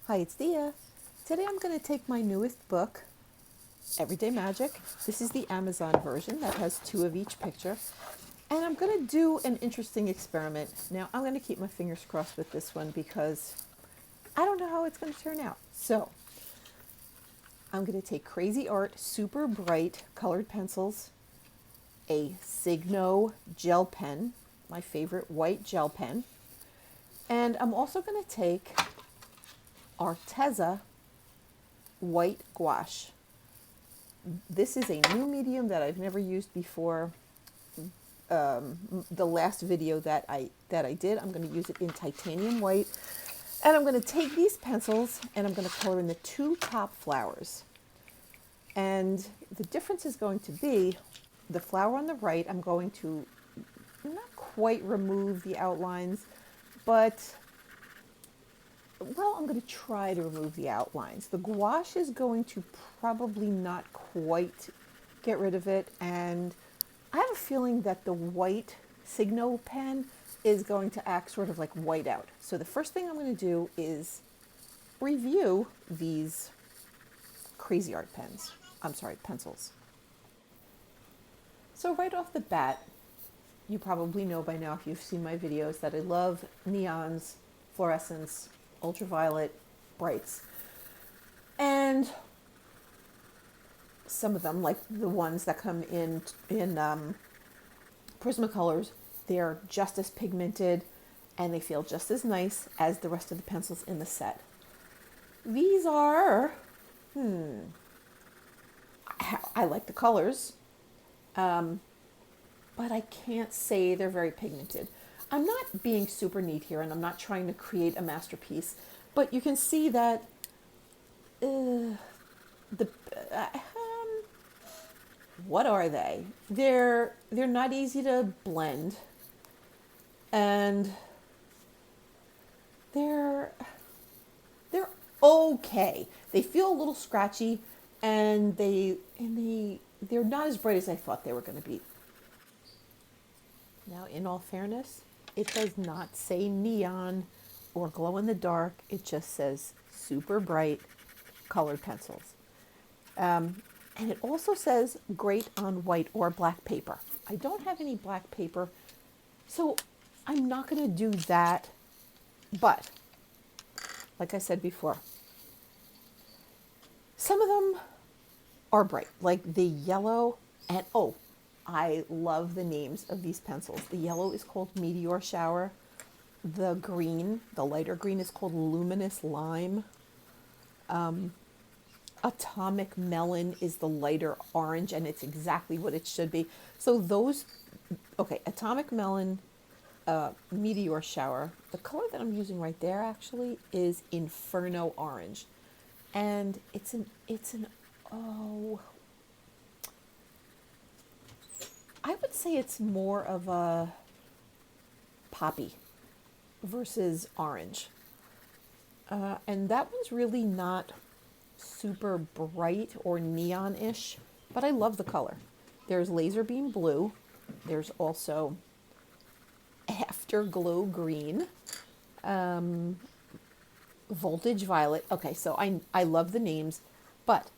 Hi, it's Dia. Today I'm going to take my newest book, Everyday Magic. This is the Amazon version that has 2 of each picture. And I'm going to do an interesting experiment. Now, I'm going to keep my fingers crossed with this one because I don't know how it's going to turn out. So, I'm going to take Cra-Z-Art Super Bright Colored Pencils, a Signo gel pen, my favorite white gel pen, and I'm also going to take Arteza White Gouache. This is a new medium that I've never used before. The last video that I did, I'm going to use it in titanium white. And I'm going to take these pencils and I'm going to color in the 2 top flowers. And the difference is going to be the flower on the right, I'm going to not quite remove the outlines, but well, I'm going to try to remove the outlines. The gouache is going to probably not quite get rid of it, and I have a feeling that the white Signo pen is going to act sort of like white out. So the first thing I'm going to do is review these Cra-Z-Art pencils. So right off the bat, you probably know by now if you've seen my videos that I love neons, fluorescence, ultraviolet, brights. And some of them, like the ones that come in Prismacolors, they're just as pigmented and they feel just as nice as the rest of the pencils in the set. These are, I like the colors, but I can't say they're very pigmented. I'm not being super neat here and I'm not trying to create a masterpiece, but you can see that what are they? They're not easy to blend, and they're okay. They feel a little scratchy, and they're not as bright as I thought they were going to be. Now, in all fairness, it does not say neon or glow in the dark. It just says super bright colored pencils. And it also says great on white or black paper. I don't have any black paper, so I'm not going to do that. But, like I said before, some of them are bright, like the yellow, and oh, I love the names of these pencils. The yellow is called Meteor Shower. The green, the lighter green, is called Luminous Lime. Atomic Melon is the lighter orange, and it's exactly what it should be. So those, okay, Atomic Melon, Meteor Shower. The color that I'm using right there actually is Inferno Orange, and it's an I would say it's more of a poppy versus orange. And that one's really not super bright or neon-ish, but I love the color. There's Laser Beam Blue. There's also Afterglow Green. Voltage Violet. Okay, so I love the names, but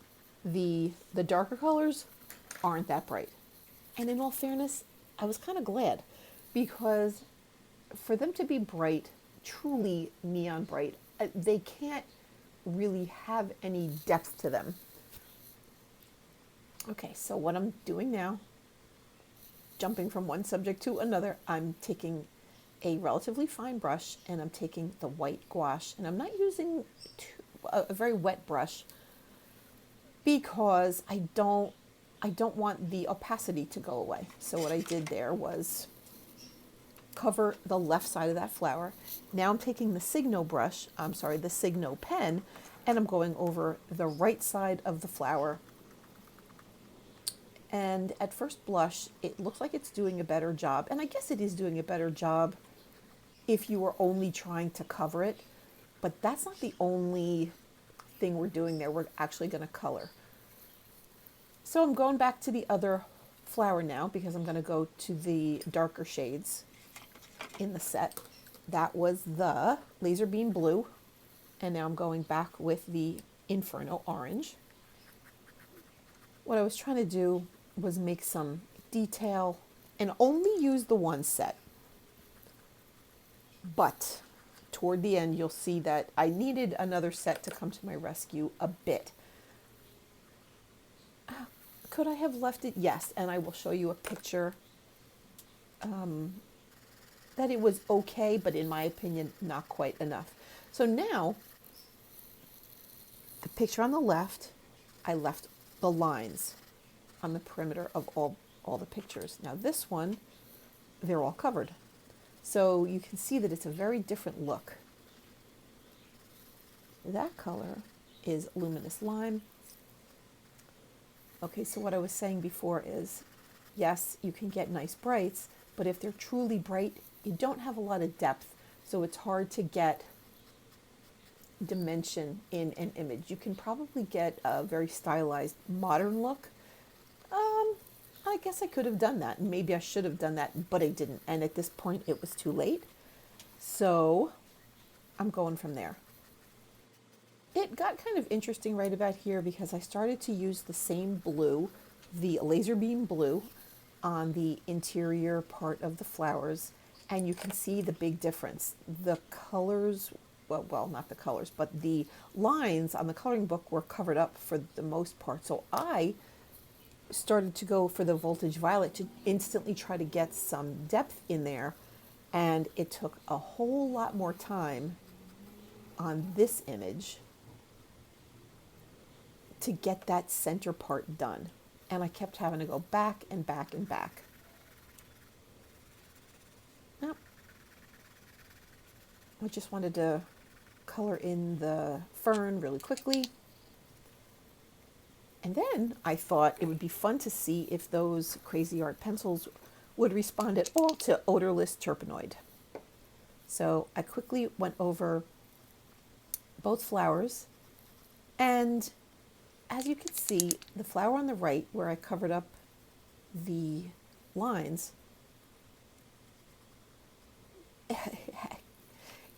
the darker colors aren't that bright. And in all fairness, I was kind of glad, because for them to be bright, truly neon bright, they can't really have any depth to them. Okay, so what I'm doing now, jumping from one subject to another, I'm taking a relatively fine brush and I'm taking the white gouache, and I'm not using a very wet brush because I don't want the opacity to go away. So what I did there was cover the left side of that flower. Now I'm taking the Signo pen, and I'm going over the right side of the flower. And at first blush, it looks like it's doing a better job. And I guess it is doing a better job if you were only trying to cover it. But that's not the only thing we're doing there. We're actually going to color. So I'm going back to the other flower now because I'm going to go to the darker shades in the set. That was the Laser Beam Blue, And now I'm going back with the Inferno Orange. What I was trying to do was make some detail and only use the one set. But toward the end, you'll see that I needed another set to come to my rescue a bit. Could I have left it? Yes, and I will show you a picture that it was okay, but in my opinion, not quite enough. So now, the picture on the left, I left the lines on the perimeter of all the pictures. Now this one, they're all covered. So you can see that it's a very different look. That color is Luminous Lime. Okay, so what I was saying before is, yes, you can get nice brights, but if they're truly bright, you don't have a lot of depth, so it's hard to get dimension in an image. You can probably get a very stylized modern look. I guess I could have done that. Maybe I should have done that, but I didn't. And at this point, it was too late. So I'm going from there. It got kind of interesting right about here because I started to use the same blue, the laser beam blue, on the interior part of the flowers. And you can see the big difference. The colors, well, not the colors, but the lines on the coloring book were covered up for the most part. So I started to go for the Voltage Violet to instantly try to get some depth in there. And it took a whole lot more time on this image to get that center part done. And I kept having to go back and back and back. Now, I just wanted to color in the fern really quickly. And then I thought it would be fun to see if those Cra-Z-Art pencils would respond at all to odorless terpenoid. So I quickly went over both flowers, and as you can see, the flower on the right, where I covered up the lines, it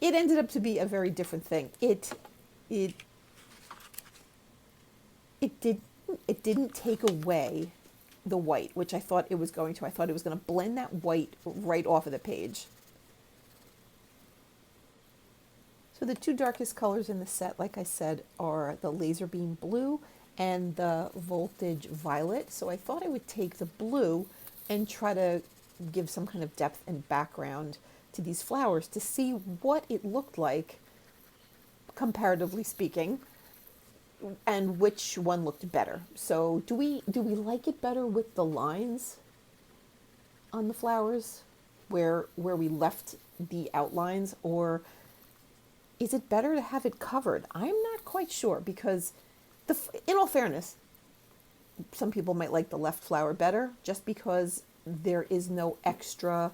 ended up to be a very different thing. It didn't take away the white, which I thought it was going to. I thought it was going to blend that white right off of the page. So the two darkest colors in the set, like I said, are the Laser Beam Blue and the Voltage Violet. So I thought I would take the blue and try to give some kind of depth and background to these flowers to see what it looked like, comparatively speaking, and which one looked better. So do we like it better with the lines on the flowers where we left the outlines, or is it better to have it covered? I'm not quite sure, because in all fairness, some people might like the left flower better just because there is no extra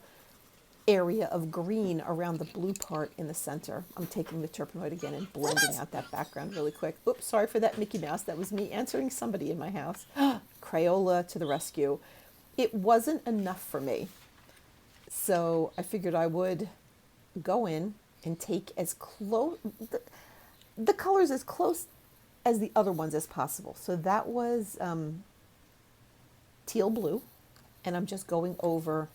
area of green around the blue part in the center. I'm taking the terpenoid again and blending out that background really quick. Oops, sorry for that Mickey Mouse. That was me answering somebody in my house. Crayola to the rescue. It wasn't enough for me. So I figured I would go in and take as close, the colors as close as the other ones as possible. So that was teal blue, and I'm just going over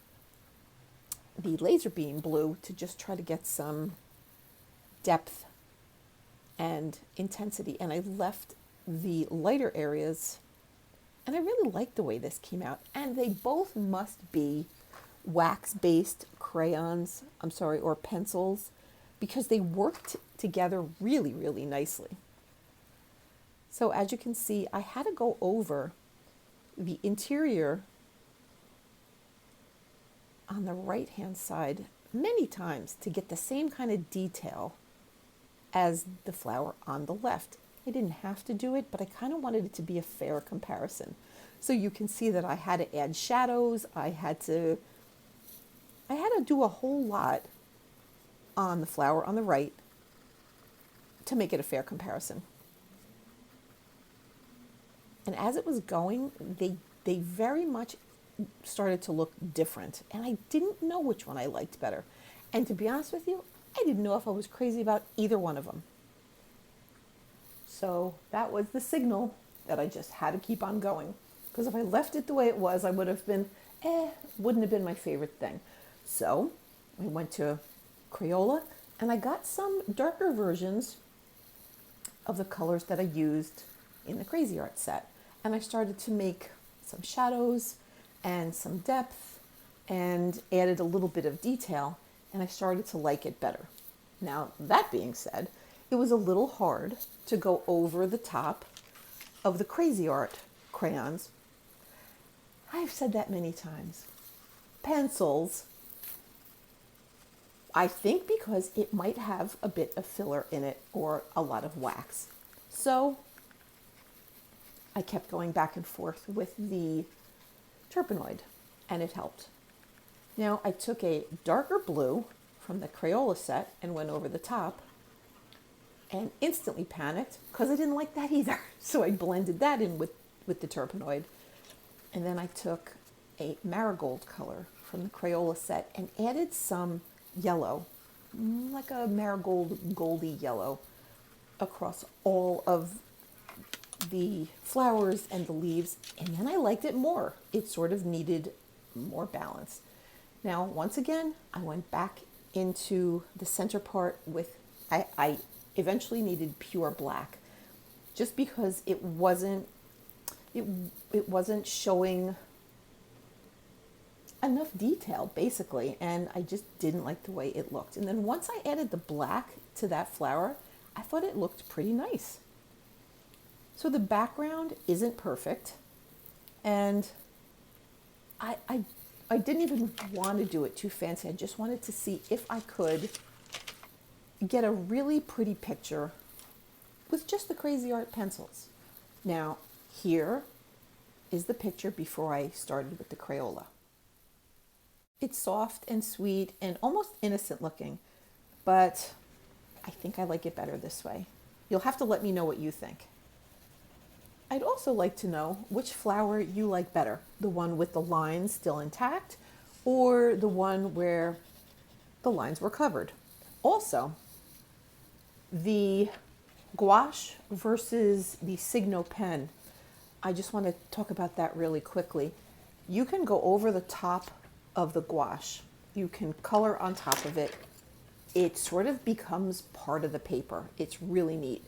the Laser Beam Blue to just try to get some depth and intensity. And I left the lighter areas, and I really like the way this came out. And they both must be wax-based crayons, or pencils, because they worked together really, really nicely. So as you can see, I had to go over the interior on the right hand side many times to get the same kind of detail as the flower on the left. I didn't have to do it, but I kind of wanted it to be a fair comparison. So you can see that I had to add shadows. I had to do a whole lot on the flower on the right to make it a fair comparison. And as it was going, they very much started to look different, and I didn't know which one I liked better. And to be honest with you, I didn't know if I was crazy about either one of them. So that was the signal that I just had to keep on going. Because if I left it the way it was, I would have been, wouldn't have been my favorite thing. So I went to Crayola and I got some darker versions of the colors that I used in the Cra-Z-Art set. And I started to make some shadows and some depth and added a little bit of detail, and I started to like it better. Now, that being said, it was a little hard to go over the top of the Cra-Z-Art crayons. I've said that many times. Pencils, I think because it might have a bit of filler in it or a lot of wax. So I kept going back and forth with the Turpenoid, and it helped. Now I took a darker blue from the Crayola set and went over the top, and instantly panicked because I didn't like that either. So I blended that in with the Turpenoid. And then I took a marigold color from the Crayola set and added some yellow, like a marigold goldy yellow, across all of the flowers and the leaves. And then I liked it more. It sort of needed more balance. Now, once again, I went back into the center part with, I eventually needed pure black, just because it wasn't showing enough detail, basically, and I just didn't like the way it looked. And then once I added the black to that flower, I thought it looked pretty nice. So the background isn't perfect, and I didn't even want to do it too fancy. I just wanted to see if I could get a really pretty picture with just the Cra-Z-Art pencils. Now, here is the picture before I started with the Crayola. It's soft and sweet and almost innocent looking, but I think I like it better this way. You'll have to let me know what you think. I'd also like to know which flower you like better, the one with the lines still intact or the one where the lines were covered. Also, the gouache versus the Signo pen. I just want to talk about that really quickly. You can go over the top of the gouache. You can color on top of it. It sort of becomes part of the paper. It's really neat.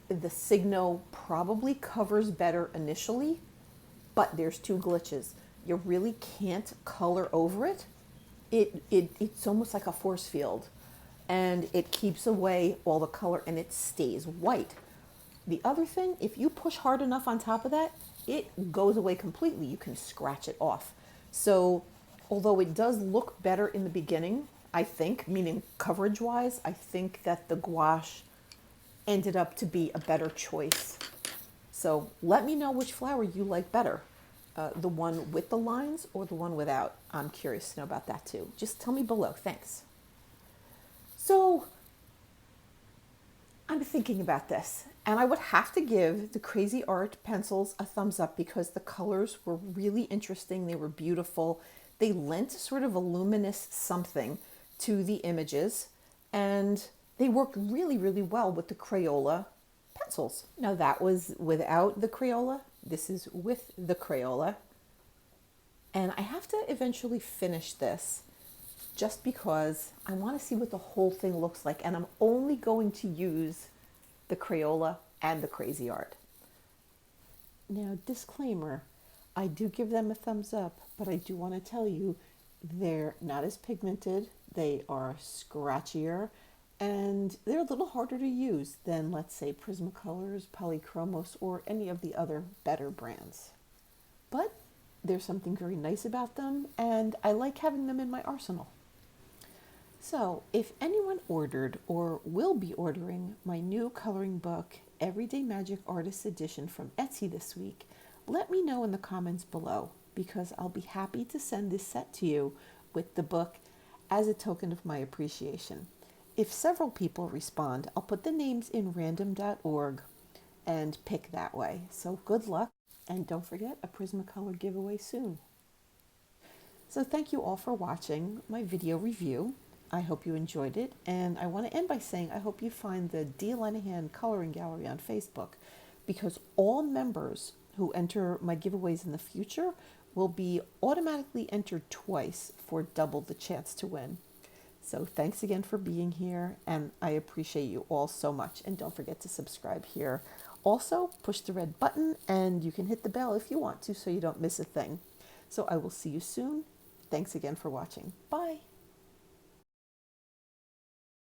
The Signo probably covers better initially, but there's two glitches. You really can't color over it. It's almost like a force field, and it keeps away all the color and it stays white. The other thing, if you push hard enough on top of that, it goes away completely. You can scratch it off. So although it does look better in the beginning, I think, meaning coverage-wise, I think that the gouache ended up to be a better choice. So let me know which flower you like better, the one with the lines or the one without. I'm curious to know about that too. Just tell me below. Thanks. So I'm thinking about this, and I would have to give the Cra-Z-Art pencils a thumbs up because the colors were really interesting. They were beautiful. They lent sort of a luminous something to the images, and they worked really, really well with the Crayola pencils. Now that was without the Crayola. This is with the Crayola. And I have to eventually finish this just because I want to see what the whole thing looks like. And I'm only going to use the Crayola and the Cra-Z-Art. Now, disclaimer, I do give them a thumbs up, but I do want to tell you they're not as pigmented. They are scratchier, and they're a little harder to use than, let's say, Prismacolors, Polychromos, or any of the other better brands. But there's something very nice about them, and I like having them in my arsenal. So if anyone ordered or will be ordering my new coloring book, Everyday Magic Artist Edition from Etsy this week, let me know in the comments below, because I'll be happy to send this set to you with the book as a token of my appreciation. If several people respond, I'll put the names in random.org and pick that way. So good luck, and don't forget a Prismacolor giveaway soon. So thank you all for watching my video review. I hope you enjoyed it, and I want to end by saying I hope you find the D. Lenihan Coloring Gallery on Facebook, because all members who enter my giveaways in the future will be automatically entered twice for double the chance to win. So thanks again for being here, and I appreciate you all so much. And don't forget to subscribe here. Also, push the red button, and you can hit the bell if you want to so you don't miss a thing. So I will see you soon. Thanks again for watching. Bye.